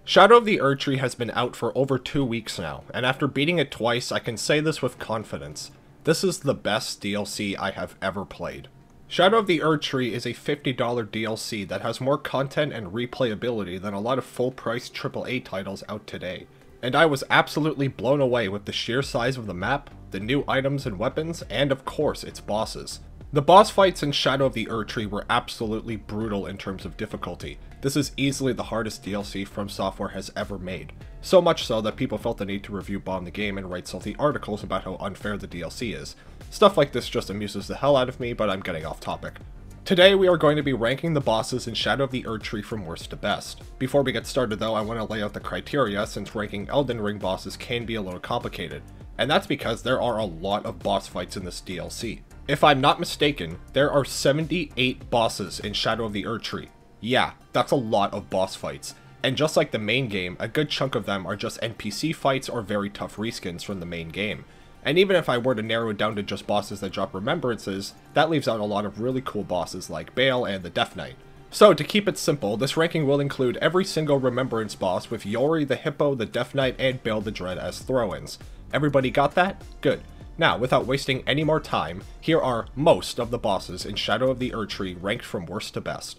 Shadow of the Erdtree has been out for over 2 weeks now, and after beating it twice, I can say this with confidence. This is the best DLC I have ever played. Shadow of the Erdtree is a $50 DLC that has more content and replayability than a lot of full-price AAA titles out today. And I was absolutely blown away with the sheer size of the map, the new items and weapons, and of course its bosses. The boss fights in Shadow of the Erdtree were absolutely brutal in terms of difficulty. This is easily the hardest DLC From Software has ever made. So much so that people felt the need to review bomb the game and write salty articles about how unfair the DLC is. Stuff like this just amuses the hell out of me, but I'm getting off topic. Today we are going to be ranking the bosses in Shadow of the Erdtree from worst to best. Before we get started though, I want to lay out the criteria since ranking Elden Ring bosses can be a little complicated. And that's because there are a lot of boss fights in this DLC. If I'm not mistaken, there are 78 bosses in Shadow of the Erdtree. Yeah, that's a lot of boss fights. And just like the main game, a good chunk of them are just NPC fights or very tough reskins from the main game. And even if I were to narrow it down to just bosses that drop remembrances, that leaves out a lot of really cool bosses like Bayle and the Death Knight. So to keep it simple, this ranking will include every single remembrance boss with Jori the Hippo, the Death Knight, and Bayle the Dread as throw-ins. Everybody got that? Good. Now, without wasting any more time, here are most of the bosses in Shadow of the Erdtree ranked from worst to best.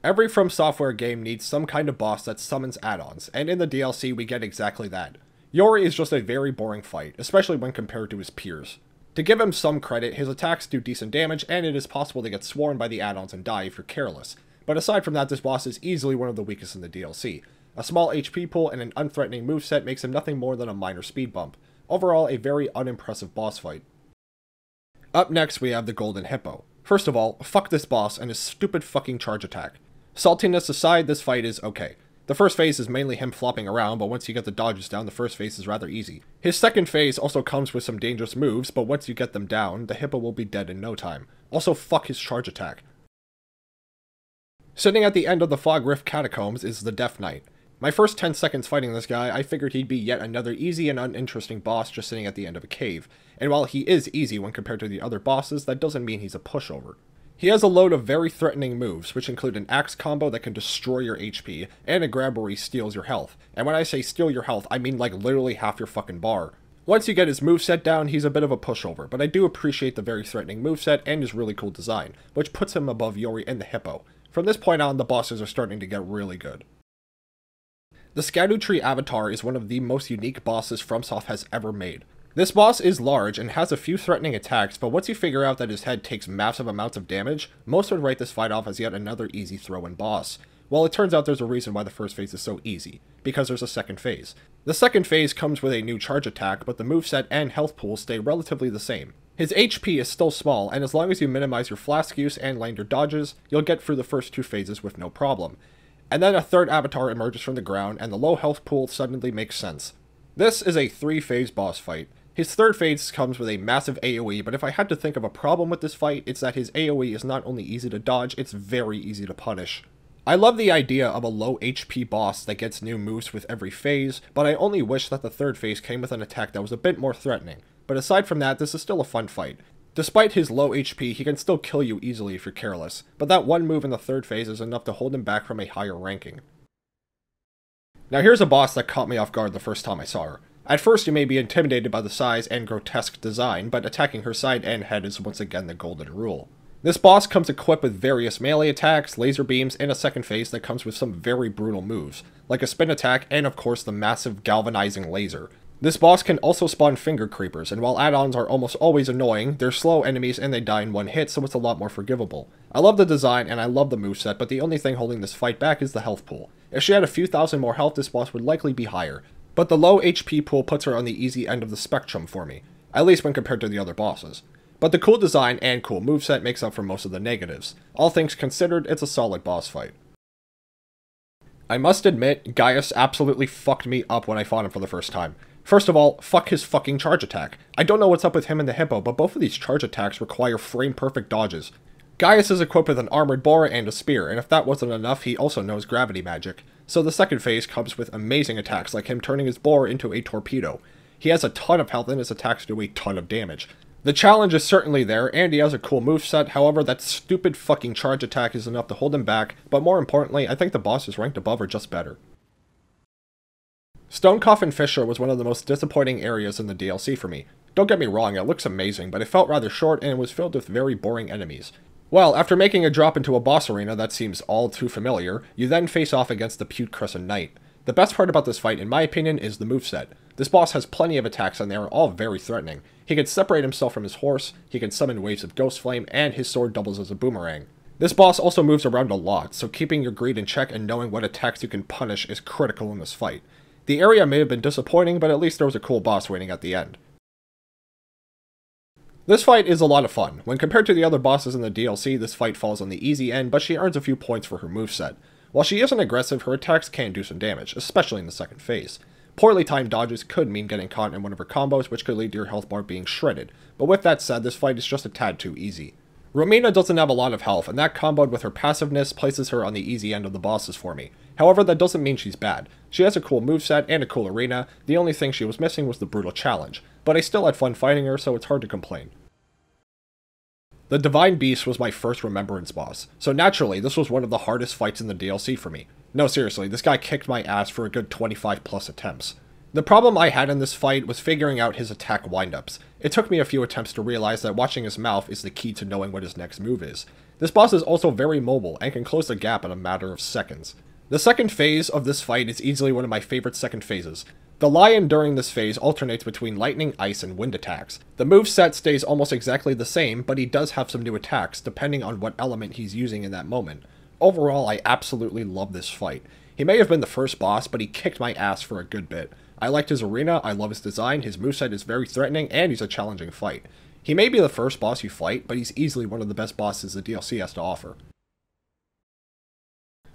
Every From Software game needs some kind of boss that summons add-ons, and in the DLC we get exactly that. Jori is just a very boring fight, especially when compared to his peers. To give him some credit, his attacks do decent damage, and it is possible to get swarmed by the add-ons and die if you're careless. But aside from that, this boss is easily one of the weakest in the DLC. A small HP pool and an unthreatening moveset makes him nothing more than a minor speed bump. Overall, a very unimpressive boss fight. Up next, we have the Golden Hippo. First of all, fuck this boss and his stupid fucking charge attack. Saltiness aside, this fight is okay. The first phase is mainly him flopping around, but once you get the dodges down, the first phase is rather easy. His second phase also comes with some dangerous moves, but once you get them down, the Hippo will be dead in no time. Also, fuck his charge attack. Sitting at the end of the Fog Rift Catacombs is the Death Knight. My first 10 seconds fighting this guy, I figured he'd be yet another easy and uninteresting boss just sitting at the end of a cave. And while he is easy when compared to the other bosses, that doesn't mean he's a pushover. He has a load of very threatening moves, which include an axe combo that can destroy your HP, and a grab where he steals your health. And when I say steal your health, I mean like literally half your fucking bar. Once you get his moveset down, he's a bit of a pushover, but I do appreciate the very threatening moveset and his really cool design, which puts him above Jori and the Hippo. From this point on, the bosses are starting to get really good. The Scadutree Avatar is one of the most unique bosses FromSoft has ever made. This boss is large and has a few threatening attacks, but once you figure out that his head takes massive amounts of damage, most would write this fight off as yet another easy throw-in boss. Well, it turns out there's a reason why the first phase is so easy, because there's a second phase. The second phase comes with a new charge attack, but the moveset and health pool stay relatively the same. His HP is still small, and as long as you minimize your flask use and land your dodges, you'll get through the first 2 phases with no problem. And then a third avatar emerges from the ground, and the low health pool suddenly makes sense. This is a 3-phase boss fight. His third phase comes with a massive AoE, but if I had to think of a problem with this fight, it's that his AoE is not only easy to dodge, it's very easy to punish. I love the idea of a low HP boss that gets new moves with every phase, but I only wish that the third phase came with an attack that was a bit more threatening. But aside from that, this is still a fun fight. Despite his low HP, he can still kill you easily if you're careless, but that one move in the third phase is enough to hold him back from a higher ranking. Now here's a boss that caught me off guard the first time I saw her. At first you may be intimidated by the size and grotesque design, but attacking her side and head is once again the golden rule. This boss comes equipped with various melee attacks, laser beams, and a second phase that comes with some very brutal moves, like a spin attack and of course the massive galvanizing laser. This boss can also spawn finger creepers, and while add-ons are almost always annoying, they're slow enemies and they die in one hit, so it's a lot more forgivable. I love the design and I love the moveset, but the only thing holding this fight back is the health pool. If she had a few thousand more health, this boss would likely be higher, but the low HP pool puts her on the easy end of the spectrum for me, at least when compared to the other bosses. But the cool design and cool moveset makes up for most of the negatives. All things considered, it's a solid boss fight. I must admit, Gaius absolutely fucked me up when I fought him for the first time. First of all, fuck his fucking charge attack. I don't know what's up with him and the Hippo, but both of these charge attacks require frame-perfect dodges. Gaius is equipped with an armored boar and a spear, and if that wasn't enough, he also knows gravity magic. So the second phase comes with amazing attacks like him turning his boar into a torpedo. He has a ton of health and his attacks do a ton of damage. The challenge is certainly there, and he has a cool moveset, however that stupid fucking charge attack is enough to hold him back, but more importantly, I think the bosses ranked above are just better. Stone Coffin Fissure was one of the most disappointing areas in the DLC for me. Don't get me wrong, it looks amazing, but it felt rather short and it was filled with very boring enemies. Well, after making a drop into a boss arena that seems all too familiar, you then face off against the Putrescent Knight. The best part about this fight, in my opinion, is the moveset. This boss has plenty of attacks and they are all very threatening. He can separate himself from his horse, he can summon waves of ghost flame, and his sword doubles as a boomerang. This boss also moves around a lot, so keeping your greed in check and knowing what attacks you can punish is critical in this fight. The area may have been disappointing, but at least there was a cool boss waiting at the end. This fight is a lot of fun. When compared to the other bosses in the DLC, this fight falls on the easy end, but she earns a few points for her moveset. While she isn't aggressive, her attacks can do some damage, especially in the second phase. Poorly timed dodges could mean getting caught in one of her combos, which could lead to your health bar being shredded, but with that said, this fight is just a tad too easy. Romina doesn't have a lot of health, and that comboed with her passiveness places her on the easy end of the bosses for me. However, that doesn't mean she's bad. She has a cool moveset and a cool arena, the only thing she was missing was the brutal challenge, but I still had fun fighting her, so it's hard to complain. The Divine Beast was my first Remembrance boss, so naturally this was one of the hardest fights in the DLC for me. No, seriously, this guy kicked my ass for a good 25 plus attempts. The problem I had in this fight was figuring out his attack windups. It took me a few attempts to realize that watching his mouth is the key to knowing what his next move is. This boss is also very mobile and can close the gap in a matter of seconds. The second phase of this fight is easily one of my favorite second phases. The lion during this phase alternates between lightning, ice, and wind attacks. The moveset stays almost exactly the same, but he does have some new attacks depending on what element he's using in that moment. Overall, I absolutely love this fight. He may have been the first boss, but he kicked my ass for a good bit. I liked his arena, I love his design, his moveset is very threatening, and he's a challenging fight. He may be the first boss you fight, but he's easily one of the best bosses the DLC has to offer.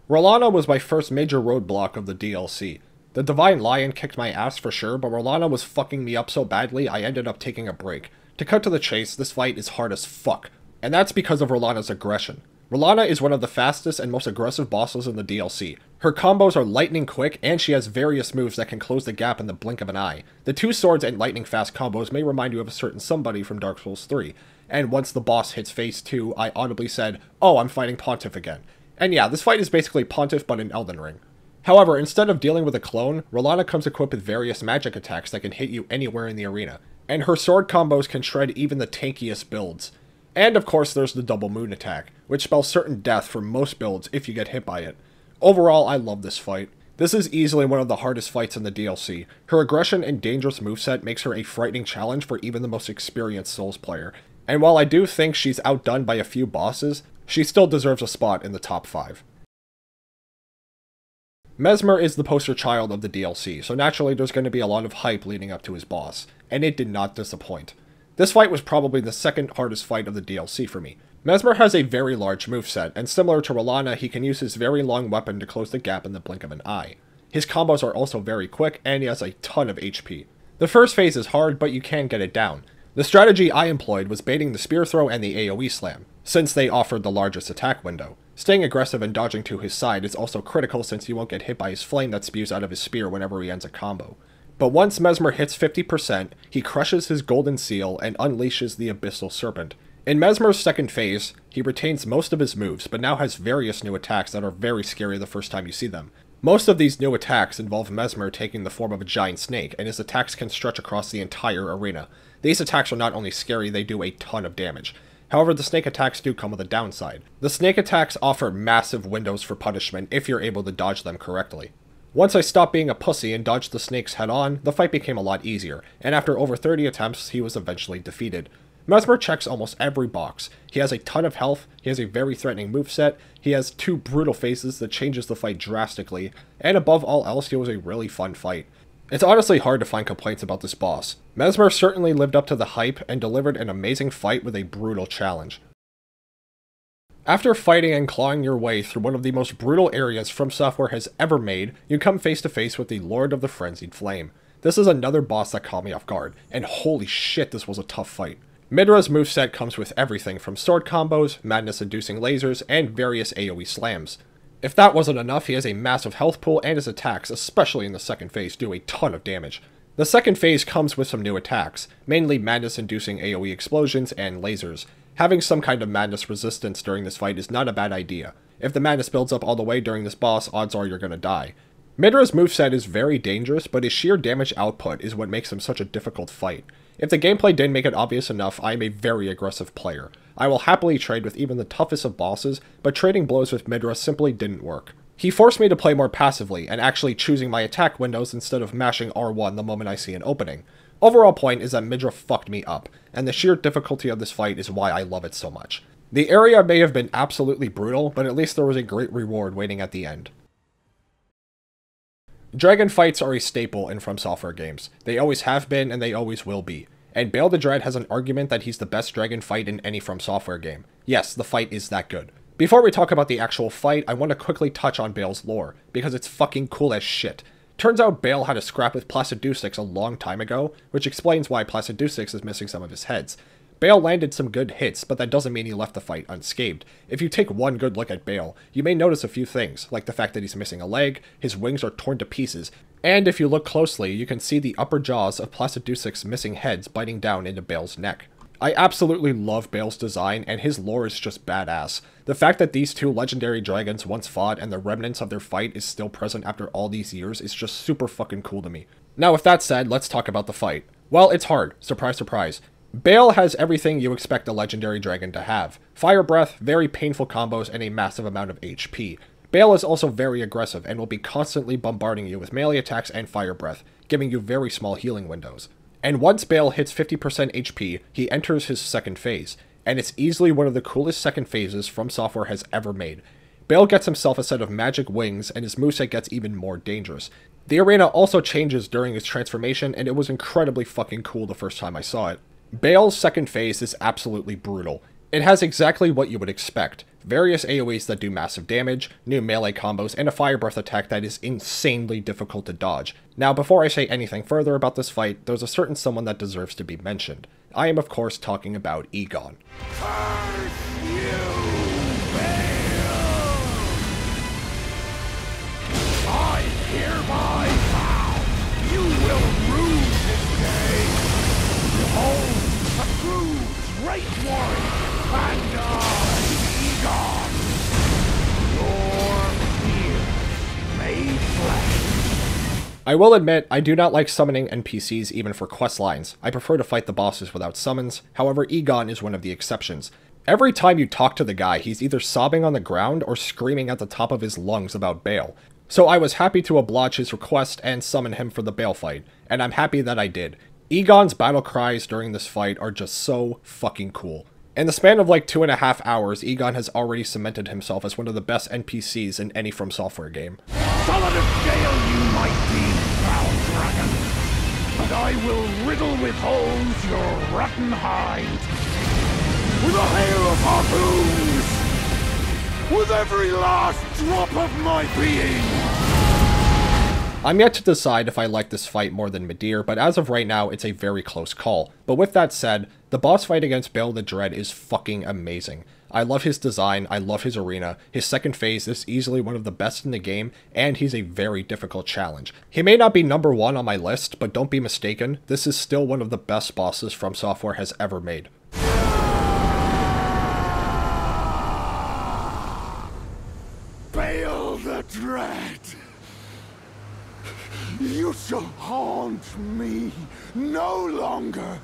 Rellana was my first major roadblock of the DLC. The Divine Lion kicked my ass for sure, but Rellana was fucking me up so badly I ended up taking a break. To cut to the chase, this fight is hard as fuck, and that's because of Rellana's aggression. Rellana is one of the fastest and most aggressive bosses in the DLC. Her combos are lightning quick, and she has various moves that can close the gap in the blink of an eye. The two swords and lightning fast combos may remind you of a certain somebody from Dark Souls 3, and once the boss hits phase 2, I audibly said, "Oh, I'm fighting Pontiff again." And yeah, this fight is basically Pontiff but in Elden Ring. However, instead of dealing with a clone, Rellana comes equipped with various magic attacks that can hit you anywhere in the arena, and her sword combos can shred even the tankiest builds. And of course there's the double moon attack, which spells certain death for most builds if you get hit by it. Overall, I love this fight. This is easily one of the hardest fights in the DLC. Her aggression and dangerous moveset makes her a frightening challenge for even the most experienced Souls player. And while I do think she's outdone by a few bosses, she still deserves a spot in the top 5. Messmer is the poster child of the DLC, so naturally there's going to be a lot of hype leading up to his boss, and it did not disappoint. This fight was probably the second hardest fight of the DLC for me. Messmer has a very large moveset, and similar to Rellana, he can use his very long weapon to close the gap in the blink of an eye. His combos are also very quick, and he has a ton of HP. The first phase is hard, but you can get it down. The strategy I employed was baiting the spear throw and the AoE slam, since they offered the largest attack window. Staying aggressive and dodging to his side is also critical since you won't get hit by his flame that spews out of his spear whenever he ends a combo. But once Messmer hits 50%, he crushes his golden seal and unleashes the Abyssal Serpent. In Messmer's second phase, he retains most of his moves, but now has various new attacks that are very scary the first time you see them. Most of these new attacks involve Messmer taking the form of a giant snake, and his attacks can stretch across the entire arena. These attacks are not only scary, they do a ton of damage. However, the snake attacks do come with a downside. The snake attacks offer massive windows for punishment if you're able to dodge them correctly. Once I stopped being a pussy and dodged the snakes head on, the fight became a lot easier, and after over 30 attempts, he was eventually defeated. Messmer checks almost every box. He has a ton of health, he has a very threatening moveset, he has 2 brutal phases that changes the fight drastically, and above all else, it was a really fun fight. It's honestly hard to find complaints about this boss. Messmer certainly lived up to the hype and delivered an amazing fight with a brutal challenge. After fighting and clawing your way through one of the most brutal areas From Software has ever made, you come face to face with the Lord of the Frenzied Flame. This is another boss that caught me off guard, and holy shit, this was a tough fight. Midra's moveset comes with everything from sword combos, madness-inducing lasers, and various AoE slams. If that wasn't enough, he has a massive health pool, and his attacks, especially in the second phase, do a ton of damage. The second phase comes with some new attacks, mainly madness-inducing AoE explosions and lasers. Having some kind of madness resistance during this fight is not a bad idea. If the madness builds up all the way during this boss, odds are you're gonna die. Midra's moveset is very dangerous, but his sheer damage output is what makes him such a difficult fight. If the gameplay didn't make it obvious enough, I am a very aggressive player. I will happily trade with even the toughest of bosses, but trading blows with Midra simply didn't work. He forced me to play more passively, and actually choosing my attack windows instead of mashing R1 the moment I see an opening. Overall point is that Midra fucked me up, and the sheer difficulty of this fight is why I love it so much. The area may have been absolutely brutal, but at least there was a great reward waiting at the end. Dragon fights are a staple in From Software games. They always have been, and they always will be. And Bayle the Dread has an argument that he's the best dragon fight in any From Software game. Yes, the fight is that good. Before we talk about the actual fight, I want to quickly touch on Bayle's lore, because it's fucking cool as shit. Turns out Bayle had a scrap with Placidusix a long time ago, which explains why Placidusix is missing some of his heads. Bayle landed some good hits, but that doesn't mean he left the fight unscathed. If you take one good look at Bayle, you may notice a few things, like the fact that he's missing a leg, his wings are torn to pieces, and if you look closely, you can see the upper jaws of Placidusix's missing heads biting down into Bayle's neck. I absolutely love Bayle's design, and his lore is just badass. The fact that these two legendary dragons once fought and the remnants of their fight is still present after all these years is just super fucking cool to me. Now with that said, let's talk about the fight. Well, it's hard. Surprise, surprise. Bayle has everything you expect a legendary dragon to have. Fire breath, very painful combos, and a massive amount of HP. Bayle is also very aggressive and will be constantly bombarding you with melee attacks and fire breath, giving you very small healing windows. And once Bayle hits 50% HP, he enters his second phase, and it's easily one of the coolest second phases From Software has ever made. Bayle gets himself a set of magic wings, and his moveset gets even more dangerous. The arena also changes during his transformation, and it was incredibly fucking cool the first time I saw it. Bayle's second phase is absolutely brutal. It has exactly what you would expect. Various AoEs that do massive damage, new melee combos, and a fire breath attack that is insanely difficult to dodge. Now, before I say anything further about this fight, there's a certain someone that deserves to be mentioned. I am of course talking about Egon. Curse you, Bayle! I hereby vow you will rue this day. Behold, a true great warrior, and Egon, your fear made flesh. I will admit, I do not like summoning NPCs even for quest lines. I prefer to fight the bosses without summons, however Egon is one of the exceptions. Every time you talk to the guy, he's either sobbing on the ground or screaming at the top of his lungs about Bayle. So I was happy to oblige his request and summon him for the Bayle fight, and I'm happy that I did. Egon's battle cries during this fight are just so fucking cool. In the span of like 2.5 hours, Egon has already cemented himself as one of the best NPCs in any From Software game. Solid of jail you might be, foul dragon, but I will riddle with holes your rotten hide. With a hail of harpoons! With every last drop of my being! I'm yet to decide if I like this fight more than Metyr, but as of right now, it's a very close call. But with that said, the boss fight against Bayle the Dread is fucking amazing. I love his design, I love his arena, his second phase is easily one of the best in the game, and he's a very difficult challenge. He may not be number 1 on my list, but don't be mistaken, this is still one of the best bosses From Software has ever made. Bayle the Dread! You shall haunt me no longer.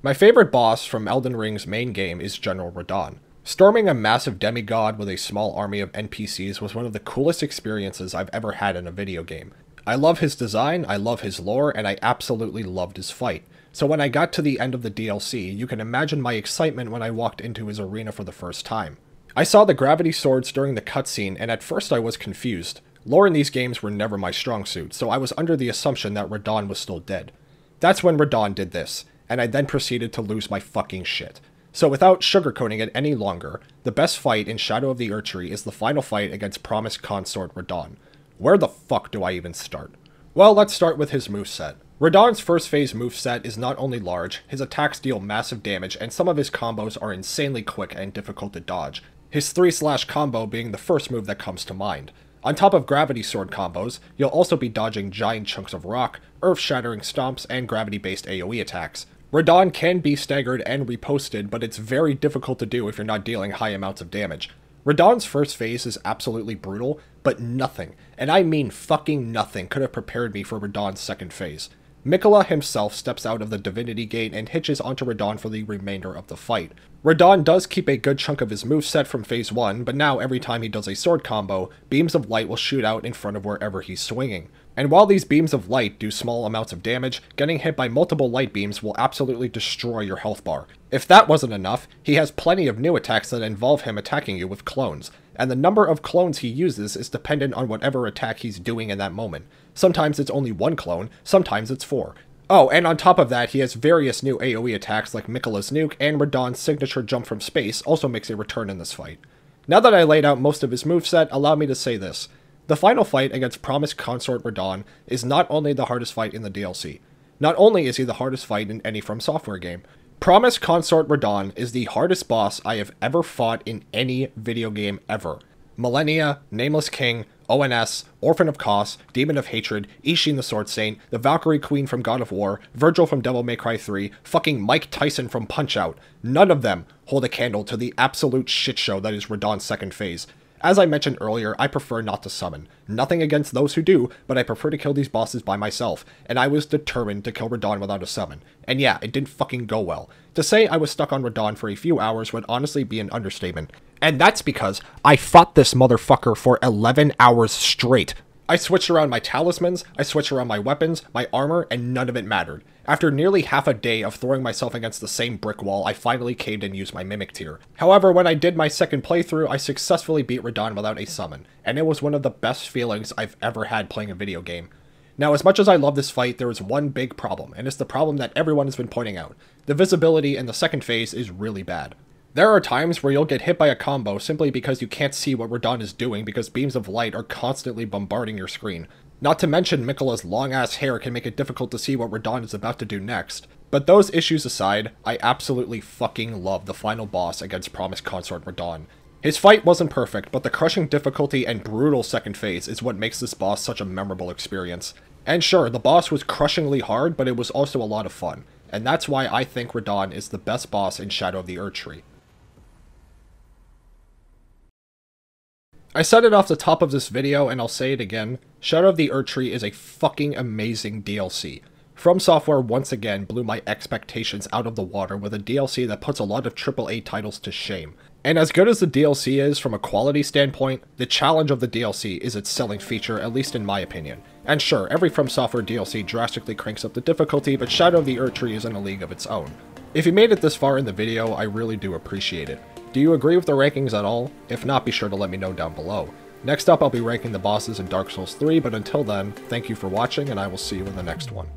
My favorite boss from Elden Ring's main game is General Radahn. Storming a massive demigod with a small army of NPCs was one of the coolest experiences I've ever had in a video game. I love his design, I love his lore, and I absolutely loved his fight. So when I got to the end of the DLC, you can imagine my excitement when I walked into his arena for the first time. I saw the gravity swords during the cutscene, and at first I was confused. Lore in these games were never my strong suit, so I was under the assumption that Radahn was still dead. That's when Radahn did this, and I then proceeded to lose my fucking shit. So without sugarcoating it any longer, the best fight in Shadow of the Erdtree is the final fight against promised consort Radahn. Where the fuck do I even start? Well, let's start with his moveset. Radahn's first phase moveset is not only large, his attacks deal massive damage, and some of his combos are insanely quick and difficult to dodge. His 3-slash combo being the first move that comes to mind. On top of gravity sword combos, you'll also be dodging giant chunks of rock, earth-shattering stomps, and gravity-based AoE attacks. Radahn can be staggered and reposted, but it's very difficult to do if you're not dealing high amounts of damage. Radahn's first phase is absolutely brutal, but nothing, and I mean fucking nothing, could have prepared me for Radahn's second phase. Miquella himself steps out of the Divinity Gate and hitches onto Radahn for the remainder of the fight. Radahn does keep a good chunk of his moveset from phase 1, but now every time he does a sword combo, beams of light will shoot out in front of wherever he's swinging. And while these beams of light do small amounts of damage, getting hit by multiple light beams will absolutely destroy your health bar. If that wasn't enough, he has plenty of new attacks that involve him attacking you with clones, and the number of clones he uses is dependent on whatever attack he's doing in that moment. Sometimes it's only one clone, sometimes it's 4. Oh, and on top of that, he has various new AoE attacks like Miquella's nuke, and Radahn's signature jump from space also makes a return in this fight. Now that I laid out most of his moveset, allow me to say this. The final fight against promised Consort Radahn is not only the hardest fight in the DLC. Not only is he the hardest fight in any From Software game, Promised Consort Radahn is the hardest boss I have ever fought in any video game ever. Millennia, Nameless King, ONS, Orphan of Kos, Demon of Hatred, Ishin the Sword Saint, the Valkyrie Queen from God of War, Virgil from Devil May Cry 3, fucking Mike Tyson from Punch-Out! None of them hold a candle to the absolute shitshow that is Radahn's second phase. As I mentioned earlier, I prefer not to summon. Nothing against those who do, but I prefer to kill these bosses by myself, and I was determined to kill Radahn without a summon. And yeah, it didn't fucking go well. To say I was stuck on Radahn for a few hours would honestly be an understatement. And that's because I fought this motherfucker for 11 hours straight. I switched around my talismans, I switched around my weapons, my armor, and none of it mattered. After nearly half a day of throwing myself against the same brick wall, I finally caved and used my Mimic Tier. However, when I did my second playthrough, I successfully beat Radahn without a summon, and it was one of the best feelings I've ever had playing a video game. Now, as much as I love this fight, there is one big problem, and it's the problem that everyone has been pointing out. The visibility in the second phase is really bad. There are times where you'll get hit by a combo simply because you can't see what Radahn is doing because beams of light are constantly bombarding your screen. Not to mention Miquella's long-ass hair can make it difficult to see what Radahn is about to do next. But those issues aside, I absolutely fucking love the final boss against Promised Consort Radahn. His fight wasn't perfect, but the crushing difficulty and brutal second phase is what makes this boss such a memorable experience. And sure, the boss was crushingly hard, but it was also a lot of fun. And that's why I think Radahn is the best boss in Shadow of the Erdtree. I said it off the top of this video, and I'll say it again, Shadow of the Erdtree is a fucking amazing DLC. From Software once again blew my expectations out of the water with a DLC that puts a lot of AAA titles to shame. And as good as the DLC is from a quality standpoint, the challenge of the DLC is its selling feature, at least in my opinion. And sure, every From Software DLC drastically cranks up the difficulty, but Shadow of the Erdtree is in a league of its own. If you made it this far in the video, I really do appreciate it. Do you agree with the rankings at all? If not, be sure to let me know down below. Next up, I'll be ranking the bosses in Dark Souls 3, but until then, thank you for watching, and I will see you in the next one.